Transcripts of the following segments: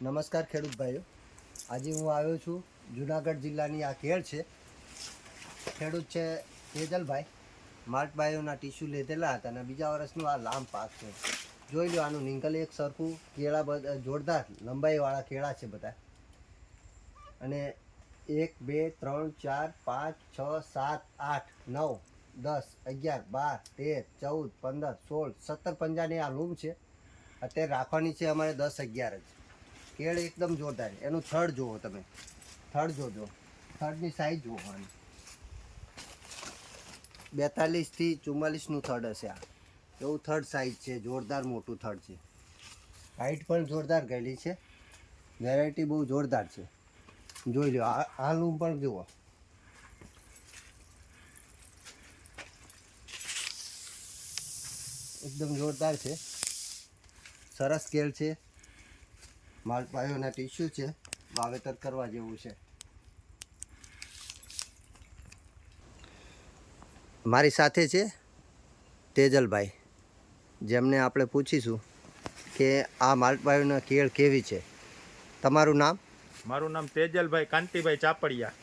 નમસ્કાર ખેડૂત ભાઈઓ, આજે હું આવ્યો છું જુનાગઢ જિલ્લાની આ કેળ છે. ખેડૂત છે તેજલભાઈ. માર્ટબાયોના ટીસ્યુ લીધેલા હતા અને બીજા વર્ષનું આ લાંબ પાક છે. જોઈ લો, આનું નિંગલ એક સરખું, કેળા બધા જોરદાર લંબાઈવાળા કેળા છે બધા. અને 1 2 3 4 5 6 7 8 9 10 11 12 13 14 15 16 17 પંજાની આ લૂમ છે. અત્યારે રાખવાની છે અમારે 10 11 જ. કેળ એકદમ જોરદાર. એનું થડ જુઓ તમે, થડ જોજો, થડની સાઈઝ જુઓ. 42 થી 44નું થડ હશે. આ એવું થડ સાઈઝ છે, જોરદાર મોટું થડ છે. હાઈટ પણ જોરદાર ગયેલી છે. વેરાયટી બહુ જોરદાર છે. જોઈ લો, આ લૂમ પણ જુઓ. એકદમ જોરદાર છે. સરસ કેળ છે. માલપાયોના ટીસ્યુ છે. વાવેતર કરવા જેવું છે. મારી સાથે છે તેજલભાઈ, જેમને આપણે પૂછીશું કે આ માલપાયોના કેળ કેવી છે. તમારું નામ? મારું નામ તેજલભાઈ કાંતિભાઈ ચાપડિયા.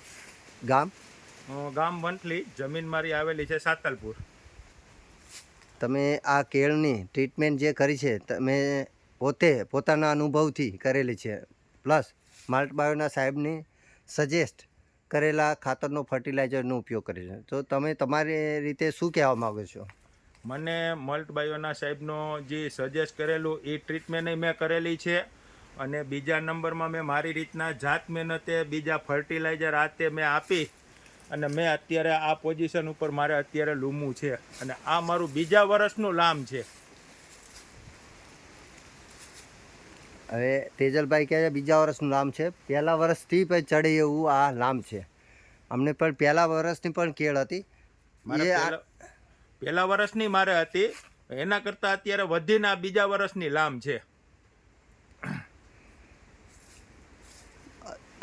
ગામ? ગામ વંથલી. જમીન મારી આવેલી છે સાતલપુર. તમે આ કેળની ટ્રીટમેન્ટ જે કરી છે, તમે પોતાના અનુભવથી કરેલી છે, પ્લસ માલ્ટબાયોના સાહેબની સજેસ્ટ કરેલા ખાતરનો ફર્ટિલાઇઝરનો ઉપયોગ કર્યો છે, તો તમે તમારી રીતે શું કહેવા માગો છો? મને મલ્ટબાયોના સાહેબનો જે સજેસ્ટ કરેલું એ ટ્રીટમેન્ટ મેં કરેલી છે. અને બીજા નંબરમાં મેં મારી રીતના જાત મહેનતે બીજા ફર્ટિલાઇઝર આ તે મેં આપી અને મેં અત્યારે આ પોઝિશન ઉપર મારે અત્યારે લૂમવું છે. અને આ મારું બીજા વર્ષનું લામ છે. હવે તેજલભાઈ કહે છે બીજા વર્ષનું લામ છે. પહેલા વર્ષથી પણ ચડે એવું આ લામ છે. અમને પણ પહેલા વર્ષની પણ કેળ હતી. પહેલા વર્ષની મારે હતી, એના કરતાં અત્યારે વધીને આ બીજા વર્ષની લામ છે.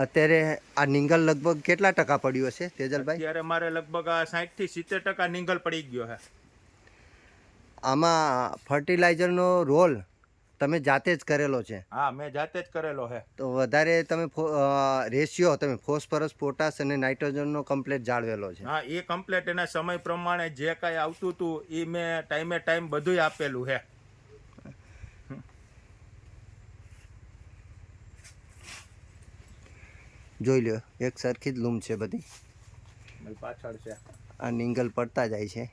અત્યારે આ નિંગલ લગભગ કેટલા ટકા પડ્યું હશે તેજલભાઈ? અત્યારે મારે લગભગ આ 60 થી 70% નિંગલ પડી ગયો છે. આમાં ફર્ટિલાઇઝરનો રોલ તમે જાતે જ કરેલો છે? હા, મેં જાતે જ કરેલો છે. તો વધારે તમે રેશિયો તમે ફોસ્ફરસ, પોટાશ અને નાઇટ્રોજનનો કમ્પ્લીટ જાળવેલો છે? હા, એ કમ્પ્લીટ એના સમય પ્રમાણે જે કાંઈ આવતું હતું એ મેં ટાઈમ બધું આપેલું છે. જોઈ લો, એક સરખી જ લૂમ છે બધી. પાછળ છે આ નિંગલ પડતા જાય છે.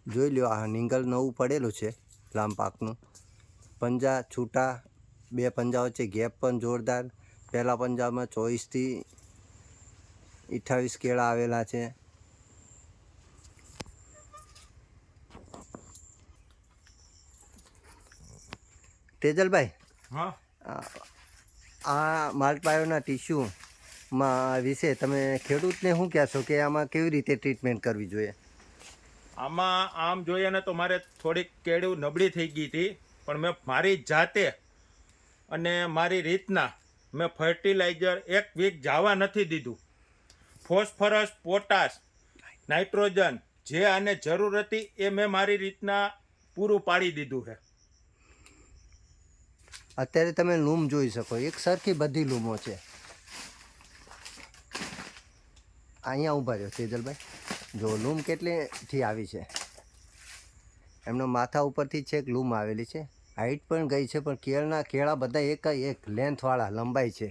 જોઈ લો, આ નિંગલ નવું પડેલું છે લાંબ પાકનું. પંજા છૂટા, 2 પંજા વચ્ચે ગેપ પણ જોરદાર. પહેલા પંજામાં 24 થી 28 કેળા આવેલા છે. તેજલભાઈ, હા, આ માલ્ટબાયોના ટીસ્યુમાં વિશે તમે ખેડૂતને શું કહેશો કે આમાં કેવી રીતે ટ્રીટમેન્ટ કરવી જોઈએ? આમાં આમ જોઈએ ને તો મારે થોડીક કેળું નબળી થઈ ગઈ હતી, પણ મેં મારી જાતે અને મારી રીતના મેં ફર્ટિલાઇઝર 1 વીક જવા નથી દીધું. ફોસ્ફરસ, પોટાશ, નાઇટ્રોજન જે આને જરૂર હતી એ મેં મારી રીતના પૂરું પાડી દીધું છે. અત્યારે તમે લૂમ જોઈ શકો, એક સરખી બધી લૂમો છે. અહીંયા ઊભા રહ્યો તેજલભાઈ, જો લૂમ કેટલીથી આવી છે. એમનો માથા ઉપરથી છેક લૂમ આવેલી છે. હાઈટ પણ ગઈ છે, પણ કેળા બધા એક લેન્થવાળા લંબાઈ છે.